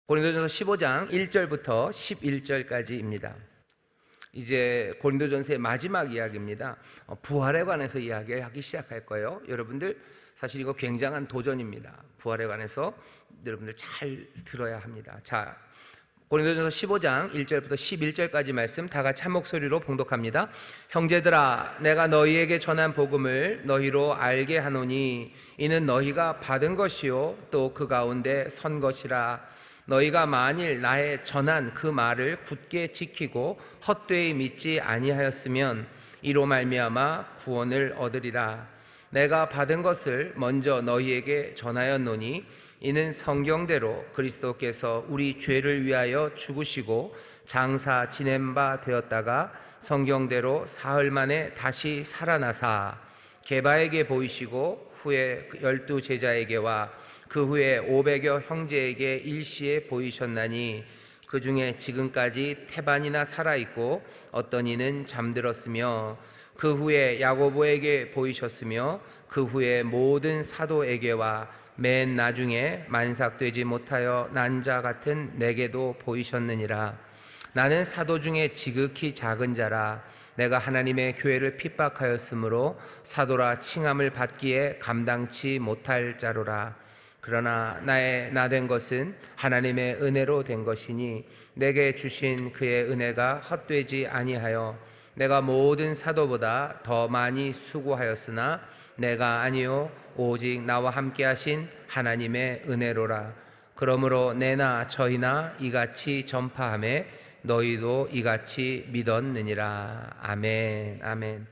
고린도전서 15장 1절부터 11절까지입니다. 이제 고린도전서의 마지막 이야기입니다. 부활에 관해서 이야기하기 시작할 거예요. 여러분들 사실 이거 굉장한 도전입니다. 부활에 관해서 여러분들 잘 들어야 합니다. 자, 고린도전서 15장 1절부터 11절까지 말씀 다 같이 한 목소리로 봉독합니다. 형제들아, 내가 너희에게 전한 복음을 너희로 알게 하노니 이는 너희가 받은 것이요 또 그 가운데 선 것이라. 너희가 만일 나의 전한 그 말을 굳게 지키고 헛되이 믿지 아니하였으면 이로 말미암아 구원을 얻으리라. 내가 받은 것을 먼저 너희에게 전하였노니 이는 성경대로 그리스도께서 우리 죄를 위하여 죽으시고 장사 지낸 바 되었다가 성경대로 사흘 만에 다시 살아나사 게바에게 보이시고 후에 12 제자에게와 그 후에 500여 형제에게 일시에 보이셨나니 그 중에 지금까지 태반이나 살아있고 어떤 이는 잠들었으며 그 후에 야고보에게 보이셨으며 그 후에 모든 사도에게와 맨 나중에 만삭되지 못하여 난 자 같은 내게도 보이셨느니라. 나는 사도 중에 지극히 작은 자라. 내가 하나님의 교회를 핍박하였으므로 사도라 칭함을 받기에 감당치 못할 자로라. 그러나 나의 나된 것은 하나님의 은혜로 된 것이니 내게 주신 그의 은혜가 헛되지 아니하여 내가 모든 사도보다 더 많이 수고하였으나 내가 아니요 오직 나와 함께 하신 하나님의 은혜로라. 그러므로 내나 저희나 이같이 전파하매 너희도 이같이 믿었느니라. 아멘. 아멘.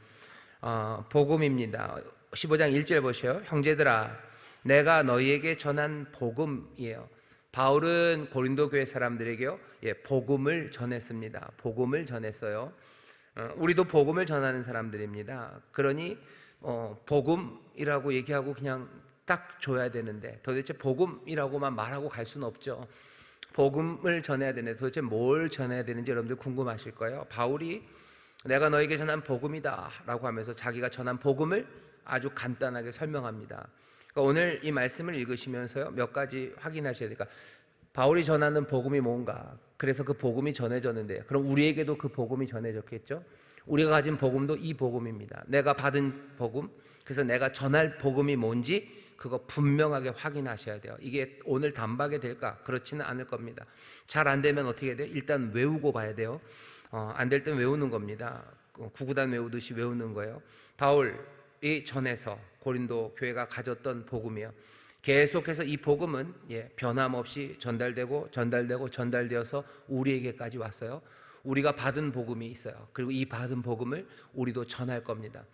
복음입니다. 15장 1절 보세요. 형제들아, 내가 너희에게 전한 복음이에요. 바울은 고린도 교회 사람들에게요, 복음을 전했습니다. 복음을 전했어요. 우리도 복음을 전하는 사람들입니다. 그러니 복음이라고 얘기하고 그냥 딱 줘야 되는데 도대체 복음이라고만 말하고 갈 수는 없죠. 복음을 전해야 되는데 도대체 뭘 전해야 되는지 여러분들 궁금하실 거예요. 바울이 내가 너에게 전한 복음이다 라고 하면서 자기가 전한 복음을 아주 간단하게 설명합니다. 그러니까 오늘 이 말씀을 읽으시면서요, 몇 가지 확인하셔야 되니까 바울이 전하는 복음이 뭔가, 그래서 그 복음이 전해졌는데 그럼 우리에게도 그 복음이 전해졌겠죠? 우리가 가진 복음도 이 복음입니다. 내가 받은 복음, 그래서 내가 전할 복음이 뭔지 그거 분명하게 확인하셔야 돼요. 이게 오늘 단박에 될까? 그렇지는 않을 겁니다. 잘 안 되면 어떻게 돼요? 일단 외우고 봐야 돼요. 안 될 땐 외우는 겁니다. 구구단 외우듯이 외우는 거예요. 바울이 전해서 고린도 교회가 가졌던 복음이요, 계속해서 이 복음은 변함없이 전달되어서 우리에게까지 왔어요. 우리가 받은 복음이 있어요. 그리고 이 받은 복음을 우리도 전할 겁니다.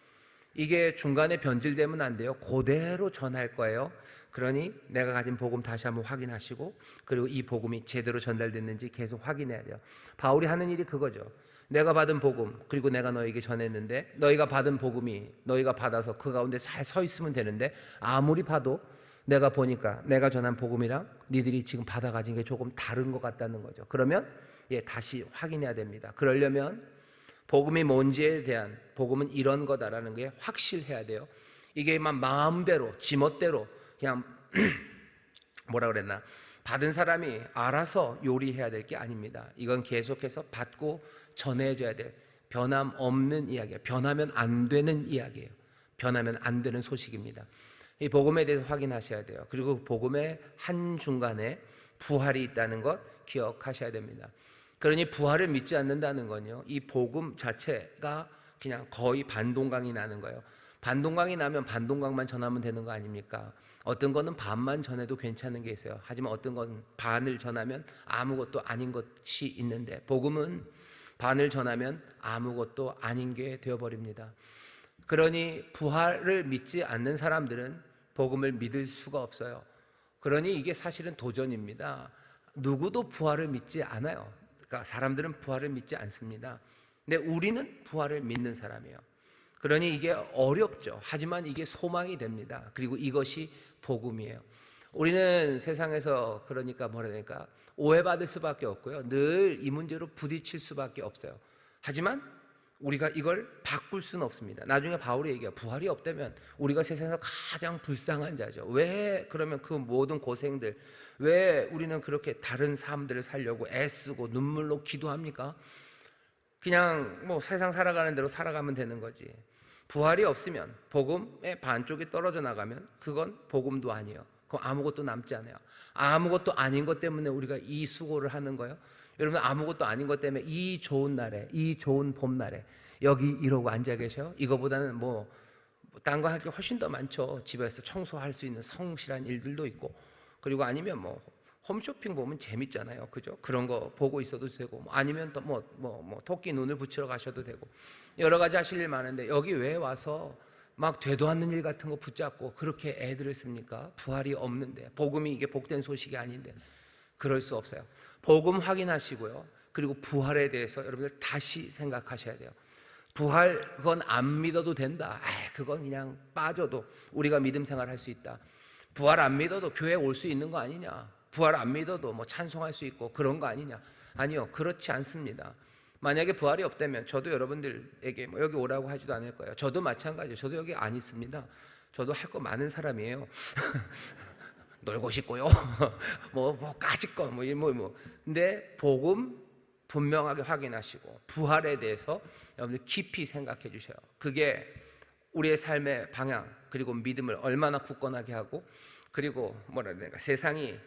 이게 중간에 변질되면 안 돼요. 그대로 전할 거예요. 그러니 내가 가진 복음 다시 한번 확인하시고, 그리고 이 복음이 제대로 전달됐는지 계속 확인해야 돼요. 바울이 하는 일이 그거죠. 내가 받은 복음, 그리고 내가 너에게 전했는데 너희가 받은 복음이 너희가 받아서 그 가운데 잘 서 있으면 되는데, 아무리 봐도 내가 보니까 내가 전한 복음이랑 니들이 지금 받아 가진 게 조금 다른 것 같다는 거죠. 그러면 다시 확인해야 됩니다. 그러려면 복음이 뭔지에 대한, 복음은 이런 거다라는 게 확실해야 돼요. 이게 막 마음대로 지멋대로 그냥 뭐라 그랬나, 받은 사람이 알아서 요리해야 될 게 아닙니다. 이건 계속해서 받고 전해줘야 될 변함 없는 이야기예요. 변하면 안 되는 이야기예요. 변하면 안 되는 소식입니다. 이 복음에 대해서 확인하셔야 돼요. 그리고 복음의 한중간에 부활이 있다는 것 기억하셔야 됩니다. 그러니 부활을 믿지 않는다는 건요, 이 복음 자체가 그냥 거의 반동강이 나는 거예요. 반동강이 나면 반동강만 전하면 되는 거 아닙니까? 어떤 거는 반만 전해도 괜찮은 게 있어요. 하지만 어떤 건 반을 전하면 아무것도 아닌 것이 있는데, 복음은 반을 전하면 아무것도 아닌 게 되어버립니다. 그러니 부활을 믿지 않는 사람들은 복음을 믿을 수가 없어요. 그러니 이게 사실은 도전입니다. 누구도 부활을 믿지 않아요. 그러니까 사람들은 부활을 믿지 않습니다. 근데 우리는 부활을 믿는 사람이에요. 그러니 이게 어렵죠. 하지만 이게 소망이 됩니다. 그리고 이것이 복음이에요. 우리는 세상에서 그러니까 뭐라 그러니까 오해받을 수밖에 없고요, 늘 이 문제로 부딪힐 수밖에 없어요. 하지만 우리가 이걸 바꿀 수는 없습니다. 나중에 바울이 얘기해요. 부활이 없다면 우리가 세상에서 가장 불쌍한 자죠. 왜 그러면 그 모든 고생들, 왜 우리는 그렇게 다른 삶들을 살려고 애쓰고 눈물로 기도합니까? 그냥 뭐 세상 살아가는 대로 살아가면 되는 거지. 부활이 없으면, 복음의 반쪽이 떨어져 나가면 그건 복음도 아니에요. 그럼 아무것도 남지 않아요. 아무것도 아닌 것 때문에 우리가 이 수고를 하는 거예요. 여러분, 아무것도 아닌 것 때문에 이 좋은 날에, 이 좋은 봄날에 여기 이러고 앉아 계셔? 이거보다는 딴 거 할 게 훨씬 더 많죠. 집에서 청소할 수 있는 성실한 일들도 있고, 그리고 아니면 홈쇼핑 보면 재밌잖아요. 그죠? 그런 거 보고 있어도 되고, 아니면 또 토끼 눈을 붙이러 가셔도 되고, 여러 가지 하실 일 많은데 여기 왜 와서 막 되도 않는 일 같은 거 붙잡고 그렇게 애들을 씁니까? 부활이 없는데, 복음이 이게 복된 소식이 아닌데. 그럴 수 없어요. 복음 확인하시고요. 그리고 부활에 대해서 여러분들 다시 생각하셔야 돼요. 부활, 그건 안 믿어도 된다. 그건 그냥 빠져도 우리가 믿음 생활할 수 있다. 부활 안 믿어도 교회 올 수 있는 거 아니냐? 부활 안 믿어도 찬송할 수 있고 그런 거 아니냐? 아니요, 그렇지 않습니다. 만약에 부활이 없다면 저도 여러분들에게 여기 오라고 하지도 않을 거예요. 저도 마찬가지예요. 저도 여기 안 있습니다. 저도 할 거 많은 사람이에요. 놀고 싶고요. 까짓 거 근데 복음 분명하게 확인하시고 부활에 대해서 여러분들 깊이 생각해 주셔요. 그게 우리의 삶의 방향, 그리고 믿음을 얼마나 굳건하게 하고, 그리고 세상이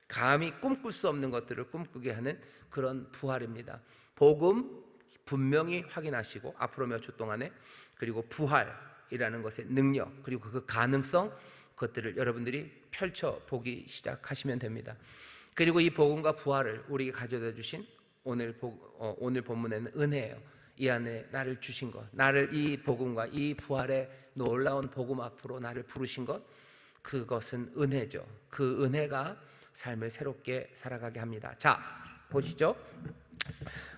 감히 꿈꿀 수 없는 것들을 꿈꾸게 하는 그런 부활입니다. 복음 분명히 확인하시고 앞으로 몇 주 동안에, 그리고 부활이라는 것의 능력, 그리고 그 가능성, 그것들을 여러분들이 펼쳐보기 시작하시면 됩니다. 그리고 이 복음과 부활을 우리에게 가져다 주신 오늘 본문에는 은혜예요. 이 안에 나를 주신 것, 나를 이 복음과 이 부활의 놀라운 복음 앞으로 나를 부르신 것, 그것은 은혜죠. 그 은혜가 삶을 새롭게 살아가게 합니다. 자, 보시죠.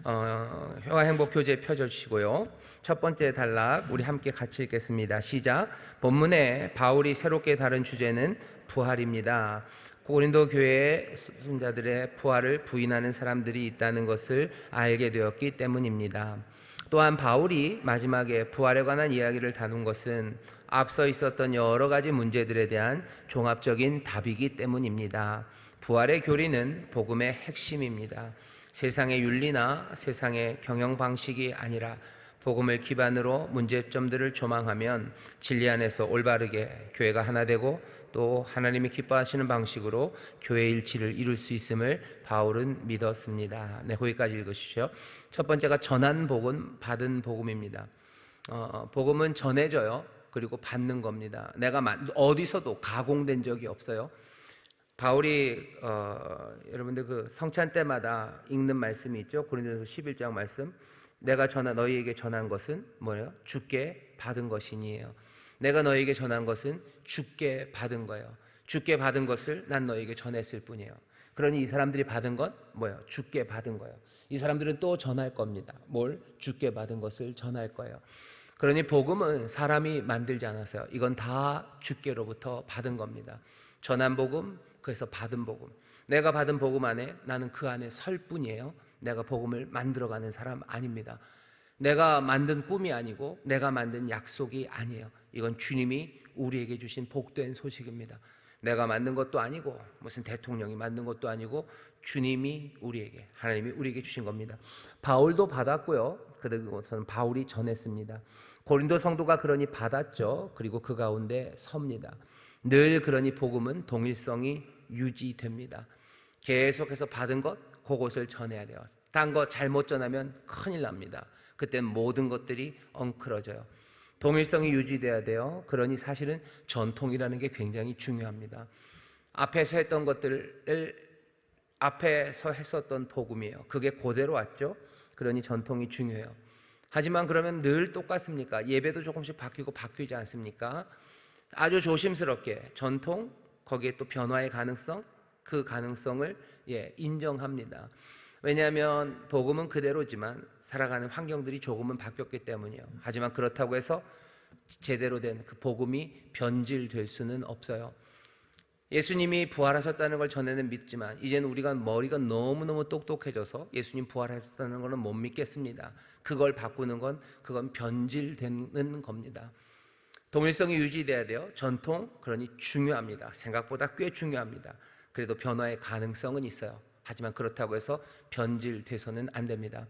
회화 행복 교재 펴주시고요. 첫 번째 단락 우리 함께 같이 읽겠습니다. 시작. 본문에 바울이 새롭게 다룬 주제는 부활입니다. 고린도 교회의 순자들의 부활을 부인하는 사람들이 있다는 것을 알게 되었기 때문입니다. 또한 바울이 마지막에 부활에 관한 이야기를 다룬 것은 앞서 있었던 여러 가지 문제들에 대한 종합적인 답이기 때문입니다. 부활의 교리는 복음의 핵심입니다. 세상의 윤리나 세상의 경영 방식이 아니라 복음을 기반으로 문제점들을 조망하면 진리 안에서 올바르게 교회가 하나 되고, 또 하나님이 기뻐하시는 방식으로 교회 일치를 이룰 수 있음을 바울은 믿었습니다. 네, 거기까지 읽으시죠. 첫 번째가 전한 복음, 받은 복음입니다. 복음은 전해져요. 그리고 받는 겁니다. 내가 어디서도 가공된 적이 없어요. 바울이 여러분들 그 성찬 때마다 읽는 말씀이 있죠. 고린도전서 11장 말씀. 내가 너희에게 전한 것은 뭐예요? 주께 받은 것이니에요. 내가 너희에게 전한 것은 주께 받은 거예요. 주께 받은 것을 난 너희에게 전했을 뿐이에요. 그러니 이 사람들이 받은 건 뭐예요? 주께 받은 거예요. 이 사람들은 또 전할 겁니다. 뭘? 주께 받은 것을 전할 거예요. 그러니 복음은 사람이 만들지 않았어요. 이건 다 주께로부터 받은 겁니다. 전한 복음, 그래서 받은 복음. 내가 받은 복음 안에 나는 그 안에 설 뿐이에요. 내가 복음을 만들어가는 사람 아닙니다. 내가 만든 꿈이 아니고 내가 만든 약속이 아니에요. 이건 주님이 우리에게 주신 복된 소식입니다. 내가 만든 것도 아니고 무슨 대통령이 만든 것도 아니고 주님이 하나님이 우리에게 주신 겁니다. 바울도 받았고요. 그것은 바울이 전했습니다. 고린도 성도가 그러니 받았죠. 그리고 그 가운데 섭니다. 늘 그러니 복음은 동일성이 유지됩니다. 계속해서 받은 것, 그것을 전해야 돼요. 딴 거 잘못 전하면 큰일 납니다. 그때 모든 것들이 엉클어져요. 동일성이 유지돼야 돼요. 그러니 사실은 전통이라는 게 굉장히 중요합니다. 앞에서 했었던 복음이에요. 그게 그대로 왔죠. 그러니 전통이 중요해요. 하지만 그러면 늘 똑같습니까? 예배도 조금씩 바뀌지 않습니까? 아주 조심스럽게 전통, 거기에 또 변화의 가능성, 그 가능성을 인정합니다. 왜냐하면 복음은 그대로지만 살아가는 환경들이 조금은 바뀌었기 때문이에요. 하지만 그렇다고 해서 제대로 된 그 복음이 변질될 수는 없어요. 예수님이 부활하셨다는 걸 전에는 믿지만 이제는 우리가 머리가 너무너무 똑똑해져서 예수님 부활하셨다는 것은 못 믿겠습니다. 그걸 바꾸는 건 그건 변질되는 겁니다. 동일성이 유지돼야 돼요. 전통, 그러니 중요합니다. 생각보다 꽤 중요합니다. 그래도 변화의 가능성은 있어요. 하지만 그렇다고 해서 변질돼서는 안 됩니다.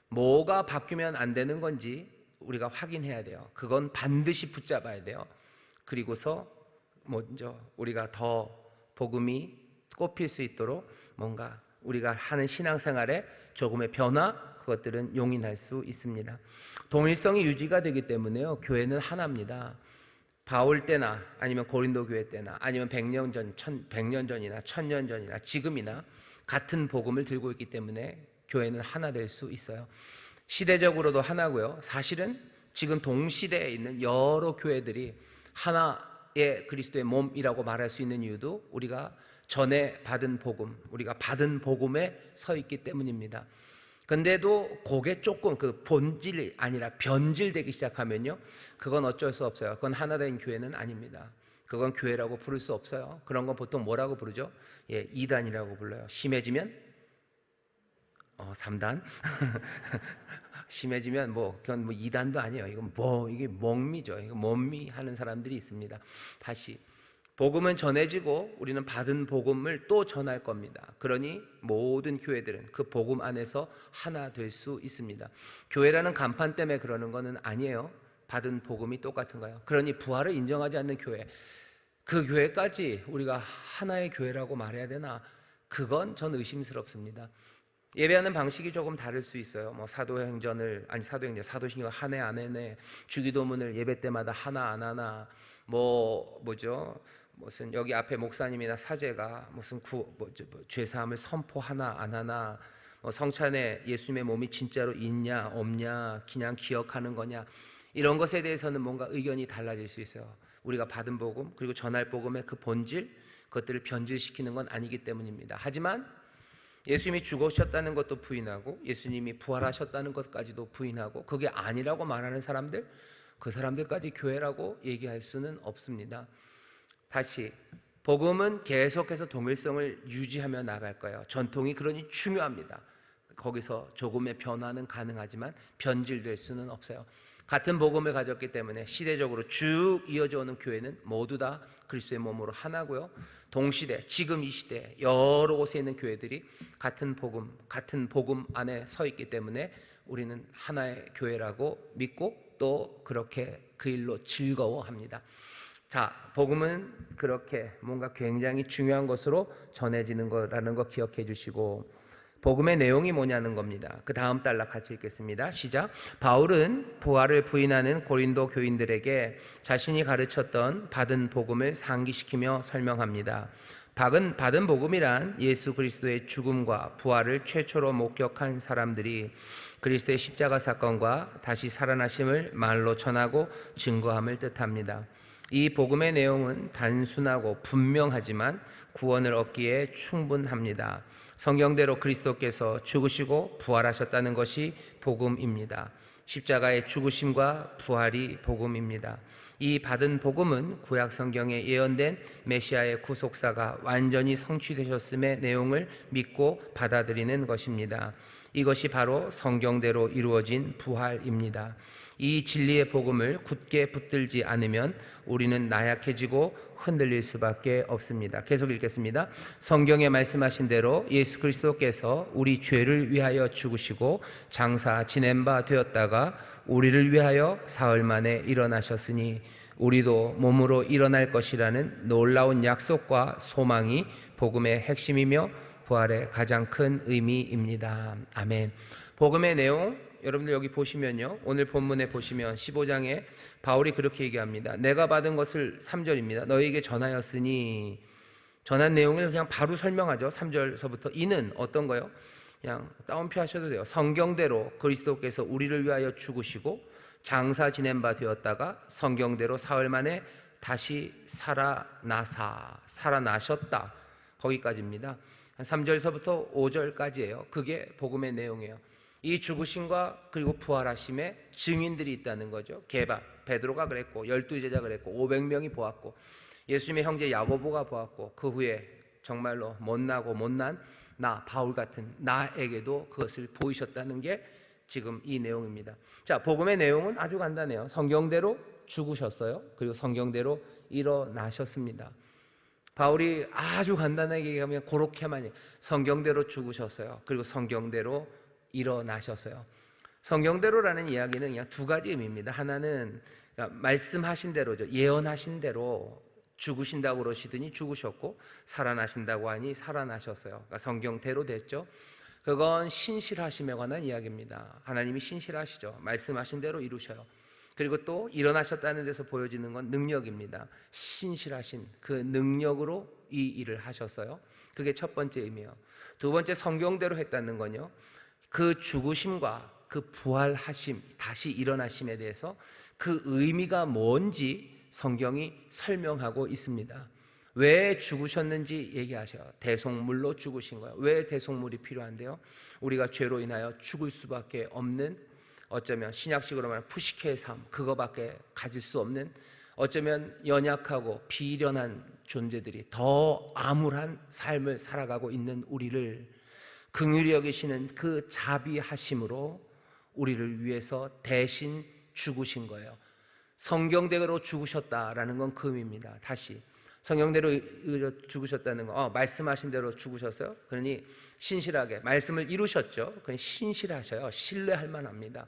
뭐가 바뀌면 안 되는 건지 우리가 확인해야 돼요. 그건 반드시 붙잡아야 돼요. 그리고서 먼저 우리가 더 복음이 꼽힐 수 있도록 뭔가 우리가 하는 신앙생활에 조금의 변화, 그것들은 용인할 수 있습니다. 동일성이 유지가 되기 때문에요. 교회는 하나입니다. 바울 때나 아니면 고린도 교회 때나 아니면 100년 전, 100년 전이나 1000년 전이나 지금이나 같은 복음을 들고 있기 때문에 교회는 하나 될 수 있어요. 시대적으로도 하나고요. 사실은 지금 동시대에 있는 여러 교회들이 하나의 그리스도의 몸이라고 말할 수 있는 이유도 우리가 전에 받은 복음, 우리가 받은 복음에 서 있기 때문입니다. 근데도 그게 조금 그 본질이 아니라 변질되기 시작하면요, 그건 어쩔 수 없어요. 그건 하나 된 교회는 아닙니다. 그건 교회라고 부를 수 없어요. 그런 건 보통 뭐라고 부르죠? 예, 이단이라고 불러요. 심해지면 3단. 심해지면 그건 이단도 아니에요. 이건 이게 멍미죠. 이거 멍미 하는 사람들이 있습니다. 다시 복음은 전해지고 우리는 받은 복음을 또 전할 겁니다. 그러니 모든 교회들은 그 복음 안에서 하나 될 수 있습니다. 교회라는 간판 때문에 그러는 것은 아니에요. 받은 복음이 똑같은 거예요. 그러니 부활을 인정하지 않는 교회, 그 교회까지 우리가 하나의 교회라고 말해야 되나? 그건 전 의심스럽습니다. 예배하는 방식이 조금 다를 수 있어요. 사도신경 한 해 안 해네, 주기도문을 예배 때마다 하나 안 하나, 무슨 여기 앞에 목사님이나 사제가 무슨 죄사함을 선포하나 안 하나, 성찬에 예수님의 몸이 진짜로 있냐 없냐, 그냥 기억하는 거냐, 이런 것에 대해서는 뭔가 의견이 달라질 수 있어요. 우리가 받은 복음 그리고 전할 복음의 그 본질, 그것들을 변질시키는 건 아니기 때문입니다. 하지만 예수님이 죽으셨다는 것도 부인하고 예수님이 부활하셨다는 것까지도 부인하고 그게 아니라고 말하는 사람들, 그 사람들까지 교회라고 얘기할 수는 없습니다. 다시 복음은 계속해서 동일성을 유지하며 나갈 거예요. 전통이 그러니 중요합니다. 거기서 조금의 변화는 가능하지만 변질될 수는 없어요. 같은 복음을 가졌기 때문에 시대적으로 쭉 이어져 오는 교회는 모두 다 그리스도의 몸으로 하나고요. 동시대, 지금 이 시대 여러 곳에 있는 교회들이 같은 복음 안에 서 있기 때문에 우리는 하나의 교회라고 믿고 또 그렇게 그 일로 즐거워합니다. 자, 복음은 그렇게 뭔가 굉장히 중요한 것으로 전해지는 거라는 거 기억해 주시고, 복음의 내용이 뭐냐는 겁니다. 그 다음 단락 같이 읽겠습니다. 시작. 바울은 부활을 부인하는 고린도 교인들에게 자신이 가르쳤던 받은 복음을 상기시키며 설명합니다. 받은 복음이란 예수 그리스도의 죽음과 부활을 최초로 목격한 사람들이 그리스도의 십자가 사건과 다시 살아나심을 말로 전하고 증거함을 뜻합니다. 이 복음의 내용은 단순하고 분명하지만 구원을 얻기에 충분합니다. 성경대로 그리스도께서 죽으시고 부활하셨다는 것이 복음입니다. 십자가의 죽으심과 부활이 복음입니다. 이 받은 복음은 구약 성경에 예언된 메시아의 구속사가 완전히 성취되셨음의 내용을 믿고 받아들이는 것입니다. 이것이 바로 성경대로 이루어진 부활입니다. 이 진리의 복음을 굳게 붙들지 않으면 우리는 나약해지고 흔들릴 수밖에 없습니다. 계속 읽겠습니다. 성경에 말씀하신 대로 예수 그리스도께서 우리 죄를 위하여 죽으시고 장사 지낸 바 되었다가 우리를 위하여 사흘 만에 일어나셨으니 우리도 몸으로 일어날 것이라는 놀라운 약속과 소망이 복음의 핵심이며 부활의 가장 큰 의미입니다. 아멘. 복음의 내용 여러분들 여기 보시면요, 오늘 본문에 보시면 15장에 바울이 그렇게 얘기합니다. 내가 받은 것을 3절입니다. 너에게 전하였으니, 전한 내용을 그냥 바로 설명하죠. 3절서부터 이는 어떤 거요? 그냥 따옴표 하셔도 돼요. 성경대로 그리스도께서 우리를 위하여 죽으시고 장사 지낸 바 되었다가 성경대로 사흘 만에 다시 살아나셨다. 거기까지입니다. 3절서부터 5절까지예요. 그게 복음의 내용이에요. 이 죽으심과 그리고 부활하심에 증인들이 있다는 거죠. 베드로가 그랬고 12제자 그랬고 500명이 보았고 예수님의 형제 야고보가 보았고 그 후에 정말로 못나고 못난 나 바울 같은 나에게도 그것을 보이셨다는 게 지금 이 내용입니다. 자, 복음의 내용은 아주 간단해요. 성경대로 죽으셨어요. 그리고 성경대로 일어나셨습니다. 바울이 아주 간단하게 얘기하면 그렇게만 해요. 성경대로 죽으셨어요. 그리고 성경대로 일어나셨어요. 성경대로라는 이야기는 그냥 두 가지 의미입니다. 하나는 말씀하신 대로죠. 예언하신 대로 죽으신다고 그러시더니 죽으셨고 살아나신다고 하니 살아나셨어요. 그러니까 성경대로 됐죠. 그건 신실하심에 관한 이야기입니다. 하나님이 신실하시죠. 말씀하신 대로 이루셔요. 그리고 또 일어나셨다는 데서 보여지는 건 능력입니다. 신실하신 그 능력으로 이 일을 하셨어요. 그게 첫 번째 의미예요. 두 번째, 성경대로 했다는 건요, 그 죽으심과 그 부활하심, 다시 일어나심에 대해서 그 의미가 뭔지 성경이 설명하고 있습니다. 왜 죽으셨는지 얘기하셔요. 대속물로 죽으신 거예요. 왜 대속물이 필요한데요? 우리가 죄로 인하여 죽을 수밖에 없는, 어쩌면 신약식으로 말하면 푸시케의 삶, 그거밖에 가질 수 없는, 어쩌면 연약하고 비련한 존재들이 더 암울한 삶을 살아가고 있는 우리를 긍휼히 여기시는 그 자비하심으로 우리를 위해서 대신 죽으신 거예요. 성경대로 죽으셨다라는 건 그 의미입니다. 다시 성경대로 죽으셨다는 거, 말씀하신 대로 죽으셨어요. 그러니 신실하게 말씀을 이루셨죠. 그러니 신실하셔요. 신뢰할 만합니다.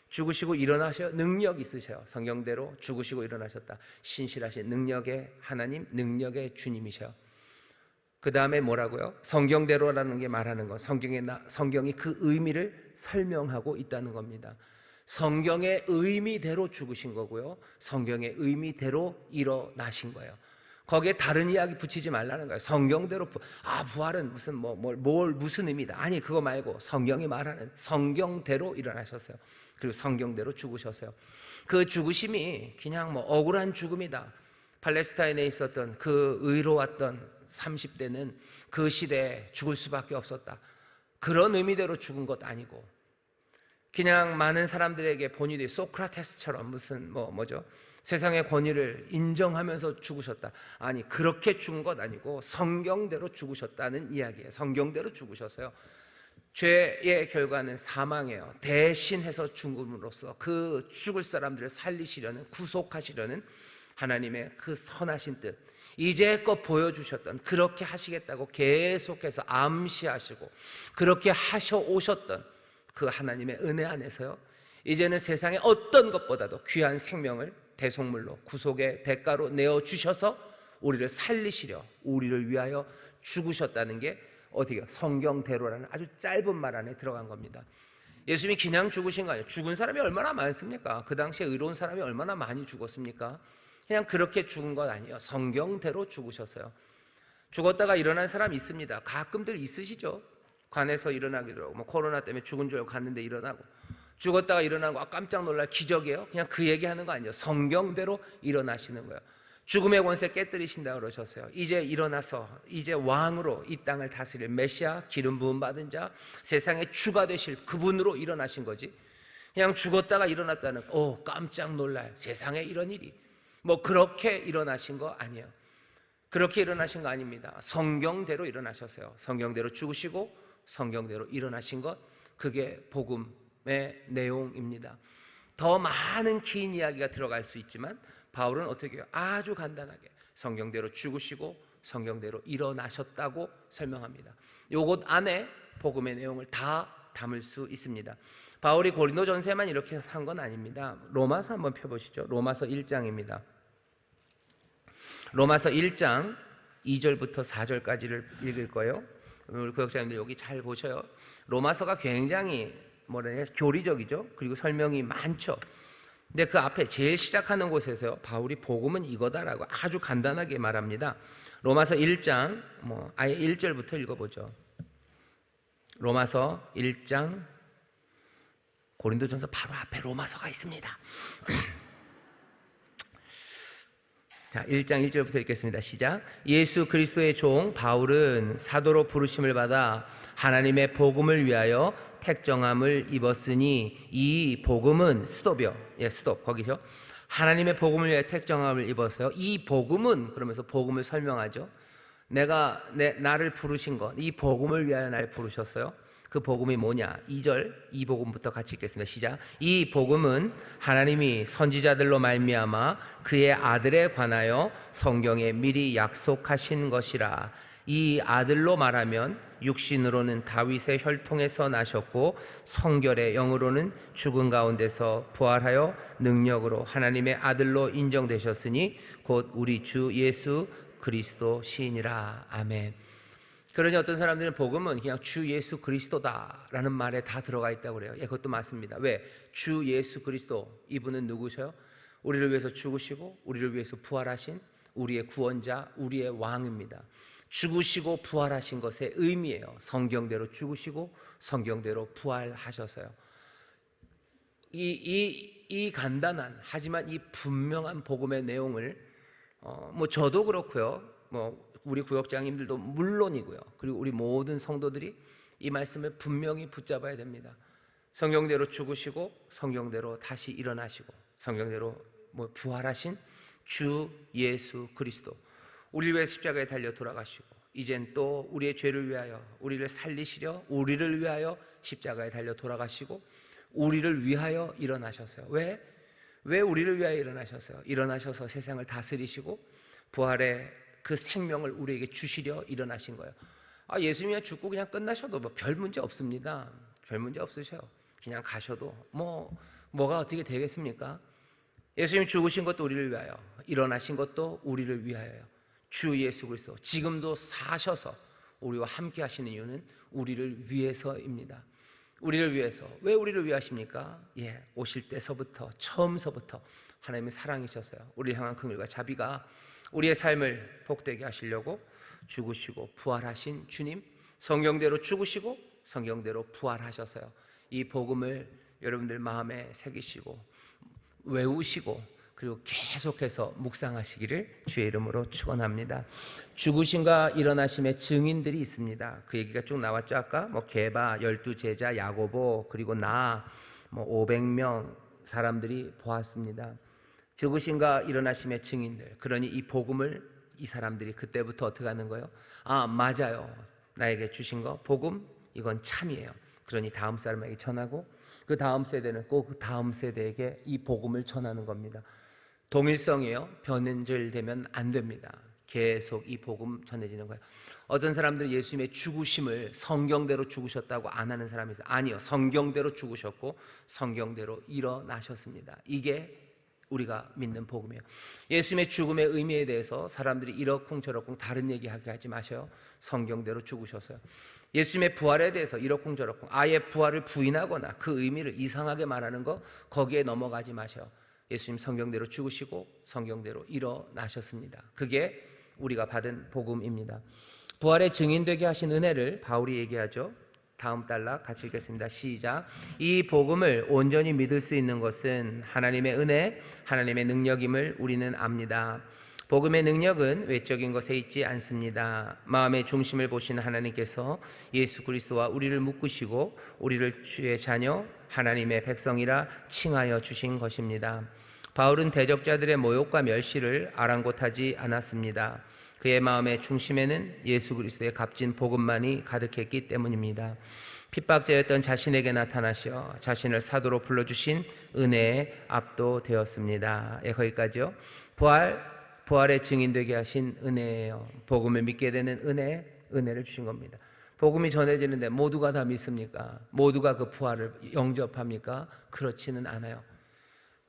죽으시고 일어나셔, 능력 있으셔요. 성경대로 죽으시고 일어나셨다. 신실하신 능력의 하나님, 능력의 주님이셔요. 그 다음에 뭐라고요? 성경대로라는 게 말하는 거, 성경이 그 의미를 설명하고 있다는 겁니다. 성경의 의미대로 죽으신 거고요, 성경의 의미대로 일어나신 거예요. 거기에 다른 이야기 붙이지 말라는 거예요. 성경대로 부활은 무슨 무슨 의미다. 아니, 그거 말고 성경이 말하는 성경대로 일어나셨어요. 그리고 성경대로 죽으셨어요. 그 죽으심이 그냥 억울한 죽음이다. 팔레스타인에 있었던 그 의로웠던 30대는 그 시대에 죽을 수밖에 없었다. 그런 의미대로 죽은 것 아니고, 그냥 많은 사람들에게 본인이 소크라테스처럼 무슨 세상의 권위를 인정하면서 죽으셨다. 아니, 그렇게 죽은 것 아니고 성경대로 죽으셨다는 이야기예요. 성경대로 죽으셨어요. 죄의 결과는 사망이에요. 대신해서 죽음으로써 그 죽을 사람들을 살리시려는, 구속하시려는 하나님의 그 선하신 뜻, 이제껏 보여주셨던, 그렇게 하시겠다고 계속해서 암시하시고 그렇게 하셔오셨던 그 하나님의 은혜 안에서요, 이제는 세상의 어떤 것보다도 귀한 생명을 대속물로, 구속의 대가로 내어주셔서 우리를 살리시려, 우리를 위하여 죽으셨다는 게 어떻게 성경대로라는 아주 짧은 말 안에 들어간 겁니다. 예수님이 그냥 죽으신 거 아니에요. 죽은 사람이 얼마나 많습니까? 그 당시에 의로운 사람이 얼마나 많이 죽었습니까? 그냥 그렇게 죽은 것 아니에요. 성경대로 죽으셨어요. 죽었다가 일어난 사람이 있습니다. 가끔들 있으시죠? 관에서 일어나기도 하고, 코로나 때문에 죽은 줄 알고 갔는데 일어나고, 죽었다가 일어나고 깜짝 놀랄 기적이에요. 그냥 그 얘기하는 거 아니에요. 성경대로 일어나시는 거예요. 죽음의 권세 깨뜨리신다고 그러셨어요. 이제 일어나서 이제 왕으로 이 땅을 다스릴 메시아, 기름 부음 받은 자, 세상의 주가 되실 그분으로 일어나신 거지, 그냥 죽었다가 일어났다는 깜짝 놀랄 세상에 이런 일이 그렇게 일어나신 거 아니에요. 그렇게 일어나신 거 아닙니다. 성경대로 일어나셨어요. 성경대로 죽으시고 성경대로 일어나신 것, 그게 복음의 내용입니다. 더 많은 긴 이야기가 들어갈 수 있지만 바울은 어떻게 해요? 아주 간단하게 성경대로 죽으시고 성경대로 일어나셨다고 설명합니다. 요것 안에 복음의 내용을 다 담을 수 있습니다. 바울이 고린도 전서에만 이렇게 한 건 아닙니다. 로마서 한번 펴보시죠. 로마서 1장입니다. 로마서 1장 2절부터 4절까지를 읽을 거예요. 우리 구역자님들 여기 잘 보셔요. 로마서가 굉장히 교리적이죠. 그리고 설명이 많죠. 근데 그 앞에 제일 시작하는 곳에서 바울이 복음은 이거다라고 아주 간단하게 말합니다. 로마서 1장 아예 1절부터 읽어보죠. 로마서 1장, 고린도전서 바로 앞에 로마서가 있습니다. 자, 1장 1절부터 읽겠습니다. 시작. 예수 그리스도의 종 바울은 사도로 부르심을 받아 하나님의 복음을 위하여 택정함을 입었으니 이 복음은 스톱이요. 스톱 거기죠. 하나님의 복음을 위해 택정함을 입어서요. 이 복음은, 그러면서 복음을 설명하죠. 나를 부르신 것, 이 복음을 위하여 나를 부르셨어요. 그 복음이 뭐냐? 2절, 이 복음부터 같이 읽겠습니다. 시작. 이 복음은 하나님이 선지자들로 말미암아 그의 아들에 관하여 성경에 미리 약속하신 것이라. 이 아들로 말하면 육신으로는 다윗의 혈통에서 나셨고 성결의 영으로는 죽은 가운데서 부활하여 능력으로 하나님의 아들로 인정되셨으니 곧 우리 주 예수 그리스도 시인이라. 아멘. 그러니 어떤 사람들은 복음은 그냥 주 예수 그리스도다라는 말에 다 들어가 있다고 그래요. 예, 그것도 맞습니다. 왜? 주 예수 그리스도, 이분은 누구셔요? 우리를 위해서 죽으시고 우리를 위해서 부활하신 우리의 구원자, 우리의 왕입니다. 죽으시고 부활하신 것의 의미예요. 성경대로 죽으시고 성경대로 부활하셔서요. 이 간단한 하지만 이 분명한 복음의 내용을 저도 그렇고요. 우리 구역장님들도 물론이고요. 그리고 우리 모든 성도들이 이 말씀을 분명히 붙잡아야 됩니다. 성경대로 죽으시고 성경대로 다시 일어나시고 성경대로 부활하신 주 예수 그리스도, 우리를 위해 십자가에 달려 돌아가시고 이젠 또 우리의 죄를 위하여 우리를 살리시려 우리를 위하여 십자가에 달려 돌아가시고 우리를 위하여 일어나셨어요. 왜 우리를 위하여 일어나셨어요? 일어나셔서 세상을 다스리시고 부활의 그 생명을 우리에게 주시려 일어나신 거예요. 예수님이 죽고 그냥 끝나셔도 별 문제 없습니다. 별 문제 없으셔요. 그냥 가셔도 뭐가 어떻게 되겠습니까? 예수님이 죽으신 것도 우리를 위하여, 일어나신 것도 우리를 위하여요. 주 예수 그리스도 지금도 사셔서 우리와 함께 하시는 이유는 우리를 위해서입니다. 우리를 위해서. 왜 우리를 위하십니까? 오실 때서부터, 처음서부터 하나님의 사랑이셨어요. 우리를 향한 긍휼과 자비가 우리의 삶을 복되게 하시려고 죽으시고 부활하신 주님, 성경대로 죽으시고 성경대로 부활하셔서요. 이 복음을 여러분들 마음에 새기시고 외우시고 그리고 계속해서 묵상하시기를 주의 이름으로 축원합니다. 죽으심과 일어나심의 증인들이 있습니다. 그 얘기가 쭉 나왔죠. 아까 게바, 12제자, 야고보, 그리고 500명 사람들이 보았습니다. 죽으심과 일어나심의 증인들. 그러니 이 복음을 이 사람들이 그때부터 어떻게 하는 거예요? 맞아요. 나에게 주신 거 복음 이건 참이에요. 그러니 다음 사람에게 전하고 그 다음 세대는 꼭 그 다음 세대에게 이 복음을 전하는 겁니다. 동일성이에요. 변질되면 안 됩니다. 계속 이 복음 전해지는 거예요. 어떤 사람들은 예수님의 죽으심을 성경대로 죽으셨다고 안 하는 사람이 있어요. 아니요. 성경대로 죽으셨고 성경대로 일어나셨습니다. 이게 우리가 믿는 복음이에요. 예수님의 죽음의 의미에 대해서 사람들이 이러쿵저러쿵 다른 얘기하게 하지 마셔요. 성경대로 죽으셨어요. 예수님의 부활에 대해서 이러쿵저러쿵 아예 부활을 부인하거나 그 의미를 이상하게 말하는 거 거기에 넘어가지 마셔요. 예수님 성경대로 죽으시고 성경대로 일어나셨습니다. 그게 우리가 받은 복음입니다. 부활의 증인되게 하신 은혜를 바울이 얘기하죠. 다음 단락 같이 읽겠습니다. 시작. 이 복음을 온전히 믿을 수 있는 것은 하나님의 은혜, 하나님의 능력임을 우리는 압니다. 복음의 능력은 외적인 것에 있지 않습니다. 마음의 중심을 보시는 하나님께서 예수 그리스도와 우리를 묶으시고 우리를 주의 자녀, 하나님의 백성이라 칭하여 주신 것입니다. 바울은 대적자들의 모욕과 멸시를 아랑곳하지 않았습니다. 그의 마음의 중심에는 예수 그리스도의 값진 복음만이 가득했기 때문입니다. 핍박자였던 자신에게 나타나셔 자신을 사도로 불러주신 은혜에 압도되었습니다. 거기까지요. 부활의 증인되게 하신 은혜예요. 복음을 믿게 되는 은혜를 주신 겁니다. 복음이 전해지는데 모두가 다 믿습니까? 모두가 그 부활을 영접합니까? 그렇지는 않아요.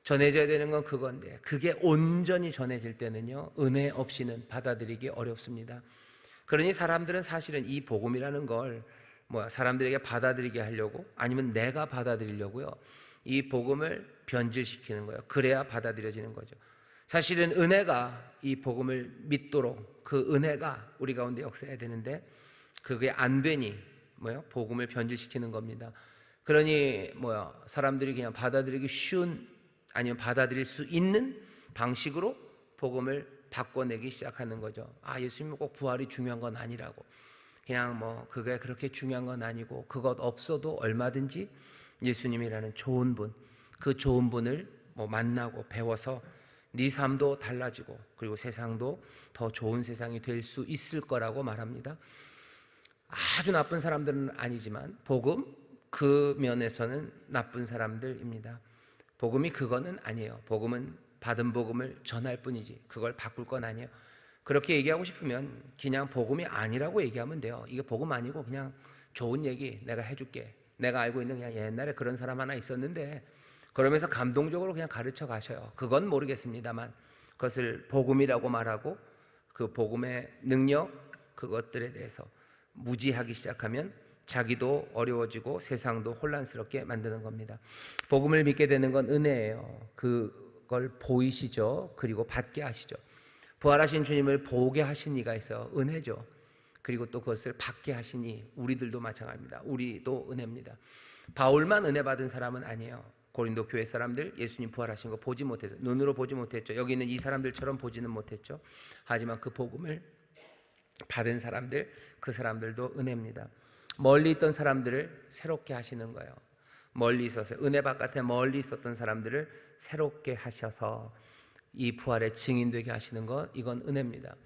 전해져야 되는 건 그건데 그게 온전히 전해질 때는요 은혜 없이는 받아들이기 어렵습니다. 그러니 사람들은 사실은 이 복음이라는 걸 사람들에게 받아들이게 하려고 아니면 내가 받아들이려고요 이 복음을 변질시키는 거예요. 그래야 받아들여지는 거죠. 사실은 은혜가 이 복음을 믿도록 그 은혜가 우리 가운데 역사해야 되는데 그게 안 되니 복음을 변질시키는 겁니다. 그러니 사람들이 그냥 받아들이기 쉬운 아니면 받아들일 수 있는 방식으로 복음을 바꿔내기 시작하는 거죠. 예수님은 꼭 부활이 중요한 건 아니라고. 그냥 그게 그렇게 중요한 건 아니고 그것 없어도 얼마든지 예수님이라는 좋은 분, 그 좋은 분을 만나고 배워서 네 삶도 달라지고 그리고 세상도 더 좋은 세상이 될 수 있을 거라고 말합니다. 아주 나쁜 사람들은 아니지만 복음 그 면에서는 나쁜 사람들입니다. 복음이 그거는 아니에요. 복음은 받은 복음을 전할 뿐이지 그걸 바꿀 건 아니에요. 그렇게 얘기하고 싶으면 그냥 복음이 아니라고 얘기하면 돼요. 이게 복음 아니고 그냥 좋은 얘기 내가 해줄게. 내가 알고 있는 그냥 옛날에 그런 사람 하나 있었는데 그러면서 감동적으로 그냥 가르쳐 가셔요. 그건 모르겠습니다만 그것을 복음이라고 말하고 그 복음의 능력 그것들에 대해서 무지하기 시작하면 자기도 어려워지고 세상도 혼란스럽게 만드는 겁니다. 복음을 믿게 되는 건 은혜예요. 그걸 보이시죠? 그리고 받게 하시죠. 부활하신 주님을 보게 하신 이가 있어 은혜죠. 그리고 또 그것을 받게 하시니 우리들도 마찬가지입니다. 우리도 은혜입니다. 바울만 은혜 받은 사람은 아니에요. 고린도 교회 사람들 예수님 부활하신 거 보지 못해서 눈으로 보지 못했죠. 여기 있는 이 사람들처럼 보지는 못했죠. 하지만 그 복음을 받은 사람들, 그 사람들도 은혜입니다. 멀리 있던 사람들을 새롭게 하시는 거예요. 멀리 있어서 은혜 바깥에 멀리 있었던 사람들을 새롭게 하셔서 이 부활의 증인되게 하시는 것, 이건 은혜입니다.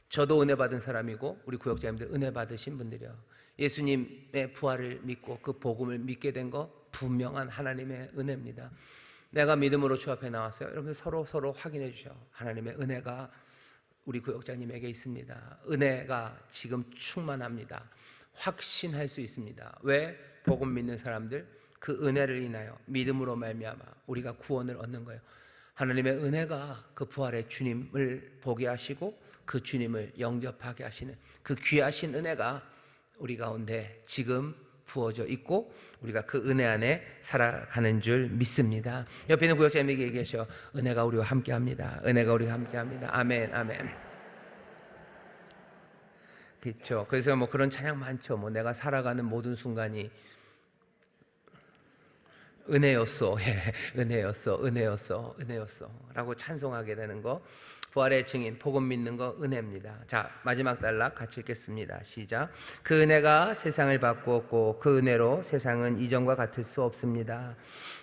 저도 은혜 받은 사람이고 우리 구역자님들 은혜 받으신 분들이요. 예수님의 부활을 믿고 그 복음을 믿게 된 거 분명한 하나님의 은혜입니다. 내가 믿음으로 주 앞에 나왔어요. 여러분들 서로 확인해 주셔. 하나님의 은혜가 우리 구역자님에게 있습니다. 은혜가 지금 충만합니다. 확신할 수 있습니다. 왜? 복음 믿는 사람들 그 은혜를 인하여 믿음으로 말미암아 우리가 구원을 얻는 거예요. 하나님의 은혜가 그 부활의 주님을 보게 하시고 그 주님을 영접하게 하시는 그 귀하신 은혜가 우리 가운데 지금 부어져 있고 우리가 그 은혜 안에 살아가는 줄 믿습니다. 옆에 있는 구역자님에게 얘기하셔. 은혜가 우리와 함께합니다. 은혜가 우리와 함께합니다. 아멘, 아멘. 그렇죠. 그래서 그런 찬양 많죠. 내가 살아가는 모든 순간이 은혜였어. 예, 은혜였어 라고 찬송하게 되는 거, 부활의 증인, 복음 믿는 거 은혜입니다. 자, 마지막 단락 같이 읽겠습니다. 시작. 그 은혜가 세상을 바꾸었고 그 은혜로 세상은 이전과 같을 수 없습니다.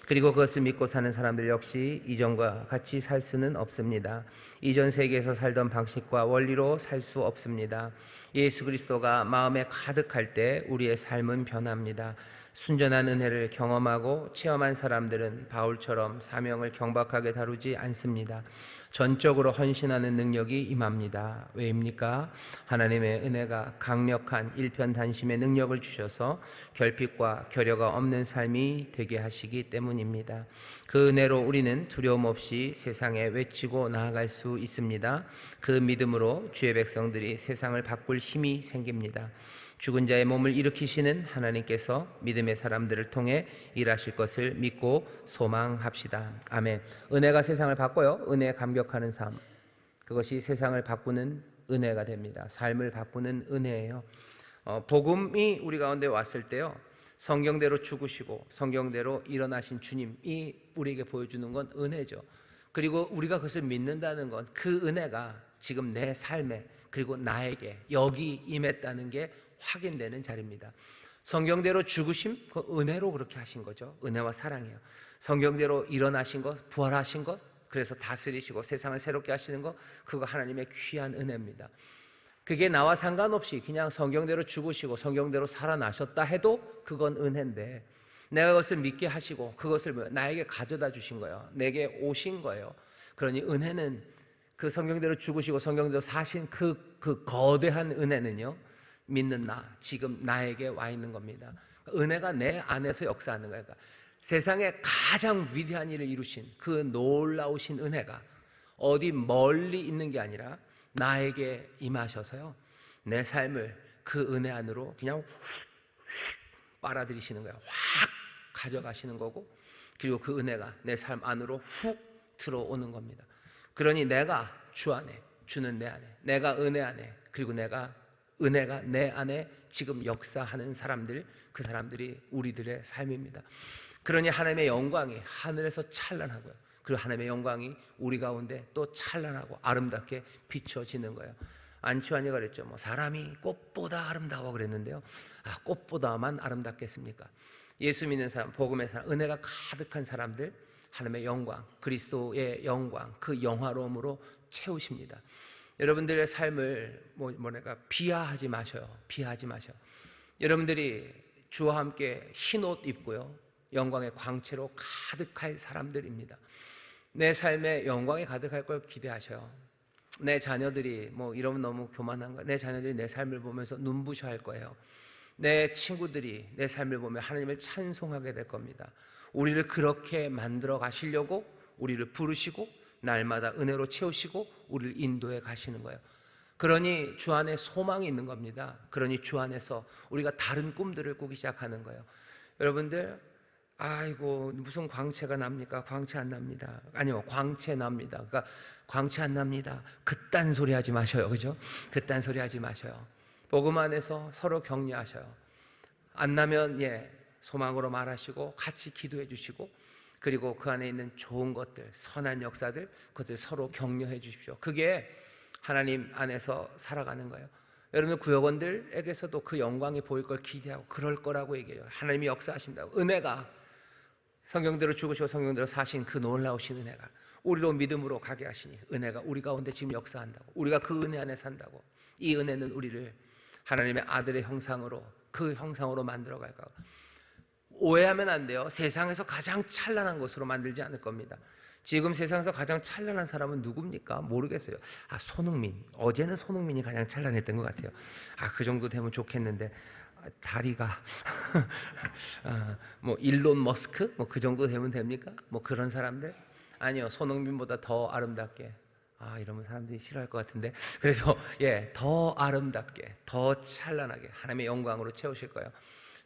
그리고 그것을 믿고 사는 사람들 역시 이전과 같이 살 수는 없습니다. 이전 세계에서 살던 방식과 원리로 살 수 없습니다. 예수 그리스도가 마음에 가득할 때 우리의 삶은 변합니다. 순전한 은혜를 경험하고 체험한 사람들은 바울처럼 사명을 경박하게 다루지 않습니다. 전적으로 헌신하는 능력이 임합니다. 왜입니까? 하나님의 은혜가 강력한 일편단심의 능력을 주셔서 결핍과 결여가 없는 삶이 되게 하시기 때문입니다. 그 은혜로 우리는 두려움 없이 세상에 외치고 나아갈 수 있습니다. 그 믿음으로 주의 백성들이 세상을 바꿀 힘이 생깁니다. 죽은 자의 몸을 일으키시는 하나님께서 믿음의 사람들을 통해 일하실 것을 믿고 소망합시다. 아멘. 은혜가 세상을 바꿔요. 은혜에 감격하는 삶, 그것이 세상을 바꾸는 은혜가 됩니다. 삶을 바꾸는 은혜예요. 복음이 우리 가운데 왔을 때요, 성경대로 죽으시고 성경대로 일어나신 주님이 우리에게 보여주는 건 은혜죠. 그리고 우리가 그것을 믿는다는 건 그 은혜가 지금 내 삶에 그리고 나에게 여기 임했다는 게 확인되는 자리입니다. 성경대로 죽으심, 그 은혜로 그렇게 하신 거죠. 은혜와 사랑이에요. 성경대로 일어나신 것, 부활하신 것, 그래서 다스리시고 세상을 새롭게 하시는 것, 그거 하나님의 귀한 은혜입니다. 그게 나와 상관없이 그냥 성경대로 죽으시고 성경대로 살아나셨다 해도 그건 은혜인데, 내가 그것을 믿게 하시고 그것을 나에게 가져다 주신 거예요. 내게 오신 거예요. 그러니 은혜는 그 성경대로 죽으시고 성경대로 사신 그 거대한 은혜는요, 믿는 나, 지금 나에게 와 있는 겁니다. 은혜가 내 안에서 역사하는 거예요. 그러니까 세상에 가장 위대한 일을 이루신 그 놀라우신 은혜가 어디 멀리 있는 게 아니라 나에게 임하셔서요, 내 삶을 그 은혜 안으로 그냥 빨아들이시는 거예요. 확 가져가시는 거고, 그리고 그 은혜가 내 삶 안으로 훅 들어오는 겁니다. 그러니 내가 주 안에, 주는 내 안에, 내가 은혜 안에, 그리고 은혜가 내 안에 지금 역사하는 사람들, 그 사람들이 우리들의 삶입니다. 그러니 하나님의 영광이 하늘에서 찬란하고요, 그리고 하나님의 영광이 우리 가운데 또 찬란하고 아름답게 비춰지는 거예요. 안치환이가 그랬죠. 사람이 꽃보다 아름다워 그랬는데요. 꽃보다만 아름답겠습니까? 예수 믿는 사람, 복음의 사람, 은혜가 가득한 사람들, 하나님의 영광, 그리스도의 영광, 그 영화로움으로 채우십니다. 여러분들의 삶을 뭐랄까 비하하지 마셔요. 비하하지 마셔. 여러분들이 주와 함께 흰 옷 입고요, 영광의 광채로 가득할 사람들입니다. 내 삶에 영광이 가득할 걸 기대하셔요. 내 자녀들이 이러면 너무 교만한 거야. 내 자녀들이 내 삶을 보면서 눈부셔 할 거예요. 내 친구들이 내 삶을 보며 하나님을 찬송하게 될 겁니다. 우리를 그렇게 만들어 가시려고 우리를 부르시고 날마다 은혜로 채우시고 우리를 인도해 가시는 거예요. 그러니 주 안에 소망이 있는 겁니다. 그러니 주 안에서 우리가 다른 꿈들을 꾸기 시작하는 거예요. 여러분들, 아이고 무슨 광채가 납니까? 광채 안 납니다. 아니요, 광채 납니다. 그러니까 광채 안 납니다. 그딴 소리 하지 마셔요. 그죠? 그딴 소리 하지 마셔요. 복음 안에서 서로 격려하셔요. 안 나면 소망으로 말하시고 같이 기도해 주시고, 그리고 그 안에 있는 좋은 것들, 선한 역사들, 그것들 서로 격려해 주십시오. 그게 하나님 안에서 살아가는 거예요. 여러분 구역원들에게서도 그 영광이 보일 걸 기대하고 그럴 거라고 얘기해요. 하나님이 역사하신다고. 은혜가 성경대로 죽으시고 성경대로 사신 그 놀라우신 은혜가 우리로 믿음으로 가게 하시니 은혜가 우리 가운데 지금 역사한다고. 우리가 그 은혜 안에 산다고. 이 은혜는 우리를 하나님의 아들의 형상으로, 그 형상으로 만들어 갈 거고. 오해하면 안 돼요. 세상에서 가장 찬란한 것으로 만들지 않을 겁니다. 지금 세상에서 가장 찬란한 사람은 누굽니까? 모르겠어요. 손흥민. 어제는 손흥민이 가장 찬란했던 것 같아요. 그 정도 되면 좋겠는데 다리가 일론 머스크? 그 정도 되면 됩니까? 그런 사람들? 아니요, 손흥민보다 더 아름답게. 이러면 사람들이 싫어할 것 같은데, 그래서 더 아름답게, 더 찬란하게 하나님의 영광으로 채우실 거예요.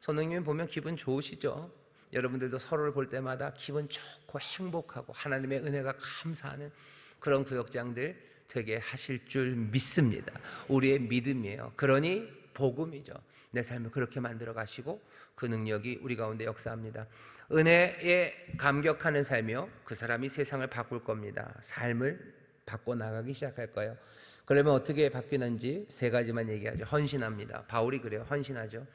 손흥민 보면 기분 좋으시죠? 여러분들도 서로를 볼 때마다 기분 좋고 행복하고 하나님의 은혜가 감사하는 그런 구역장들 되게 하실 줄 믿습니다. 우리의 믿음이에요. 그러니 복음이죠. 내 삶을 그렇게 만들어 가시고 그 능력이 우리 가운데 역사합니다. 은혜에 감격하는 삶이요, 그 사람이 세상을 바꿀 겁니다. 삶을 바꿔 나가기 시작할 거예요. 그러면 어떻게 바뀌는지 세 가지만 얘기하죠. 헌신합니다. 바울이 그래요. 헌신하죠.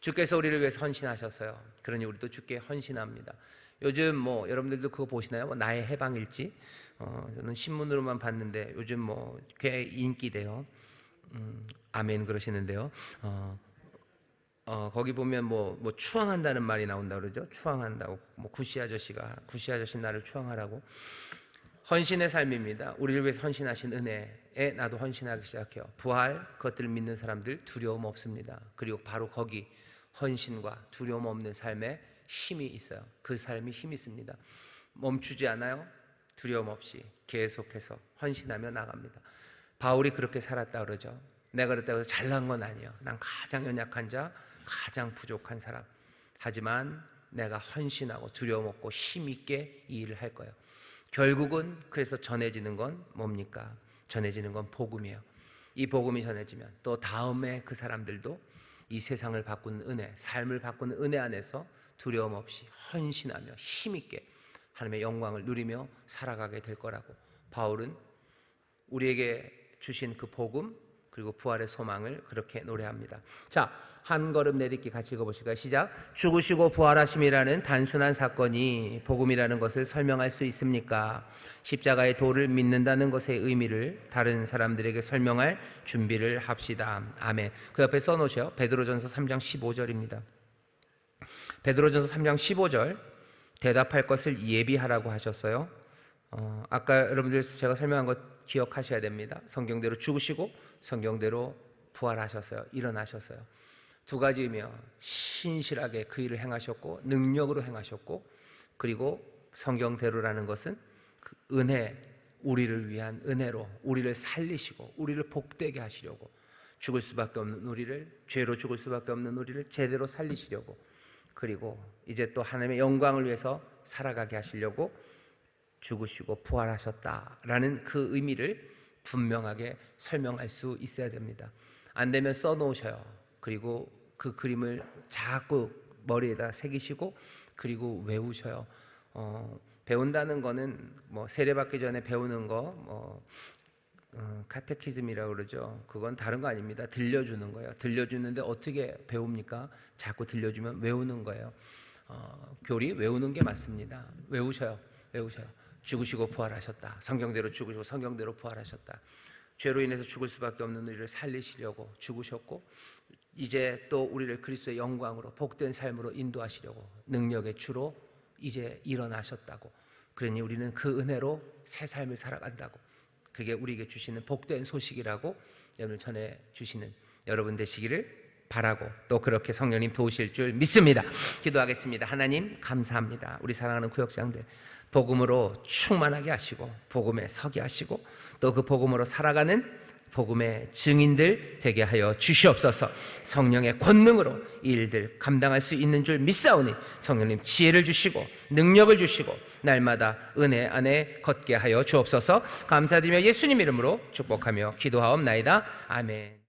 주께서 우리를 위해서 헌신하셨어요. 그러니 우리도 주께 헌신합니다. 요즘 여러분들도 그거 보시나요? 나의 해방일지. 저는 신문으로만 봤는데 요즘 꽤 인기돼요. 아멘 그러시는데요. 거기 보면 추앙한다는 말이 나온다 그러죠. 추앙한다고. 구시 아저씨 나를 추앙하라고. 헌신의 삶입니다. 우리를 위해서 헌신하신 은혜에 나도 헌신하기 시작해요. 부활, 그것들을 믿는 사람들 두려움 없습니다. 그리고 바로 거기 헌신과 두려움 없는 삶에 힘이 있어요. 그 삶이 힘이 있습니다. 멈추지 않아요. 두려움 없이 계속해서 헌신하며 나갑니다. 바울이 그렇게 살았다 그러죠. 내가 그랬다고 해서 잘난 건 아니에요. 난 가장 연약한 자, 가장 부족한 사람. 하지만 내가 헌신하고 두려움 없고 힘 있게 이 일을 할 거예요. 결국은 그래서 전해지는 건 뭡니까? 전해지는 건 복음이에요. 이 복음이 전해지면 또 다음에 그 사람들도 이 세상을 바꾸는 은혜, 삶을 바꾸는 은혜 안에서 두려움 없이 헌신하며 힘있게 하나님의 영광을 누리며 살아가게 될 거라고 바울은 우리에게 주신 그 복음 그리고 부활의 소망을 그렇게 노래합니다. 자, 한 걸음 내딛기 같이 읽어보실까요? 시작. 죽으시고 부활하심이라는 단순한 사건이 복음이라는 것을 설명할 수 있습니까? 십자가의 도를 믿는다는 것의 의미를 다른 사람들에게 설명할 준비를 합시다. 아멘. 그 옆에 써놓으세요. 베드로전서 3장 15절입니다. 베드로전서 3장 15절 대답할 것을 예비하라고 하셨어요. 아까 여러분들 제가 설명한 것 기억하셔야 됩니다. 성경대로 죽으시고 성경대로 부활하셨어요. 일어나셨어요. 두 가지이며 신실하게 그 일을 행하셨고 능력으로 행하셨고, 그리고 성경대로라는 것은 그 은혜, 우리를 위한 은혜로 우리를 살리시고 우리를 복되게 하시려고, 죽을 수밖에 없는 우리를, 죄로 죽을 수밖에 없는 우리를 제대로 살리시려고, 그리고 이제 또 하나님의 영광을 위해서 살아가게 하시려고 죽으시고 부활하셨다라는 그 의미를 분명하게 설명할 수 있어야 됩니다. 안 되면 써놓으셔요. 그리고 그 그림을 자꾸 머리에다 새기시고 그리고 외우셔요. 배운다는 거는 세례받기 전에 배우는 거 카테키즘이라고 그러죠. 그건 다른 거 아닙니다. 들려주는 거예요. 들려주는데 어떻게 배웁니까? 자꾸 들려주면 외우는 거예요. 교리 외우는 게 맞습니다. 외우셔요. 죽으시고 부활하셨다. 성경대로 죽으시고 성경대로 부활하셨다. 죄로 인해서 죽을 수밖에 없는 우리를 살리시려고 죽으셨고 이제 또 우리를 그리스도의 영광으로 복된 삶으로 인도하시려고 능력의 주로 이제 일어나셨다고. 그러니 우리는 그 은혜로 새 삶을 살아간다고. 그게 우리에게 주시는 복된 소식이라고 여러분 전해 주시는 여러분 되시기를 바라고 또 그렇게 성령님 도우실 줄 믿습니다. 기도하겠습니다. 하나님 감사합니다. 우리 사랑하는 구역장들 복음으로 충만하게 하시고 복음에 서게 하시고 또 그 복음으로 살아가는 복음의 증인들 되게 하여 주시옵소서. 성령의 권능으로 이 일들 감당할 수 있는 줄 믿사오니 성령님 지혜를 주시고 능력을 주시고 날마다 은혜 안에 걷게 하여 주옵소서. 감사드리며 예수님 이름으로 축복하며 기도하옵나이다. 아멘.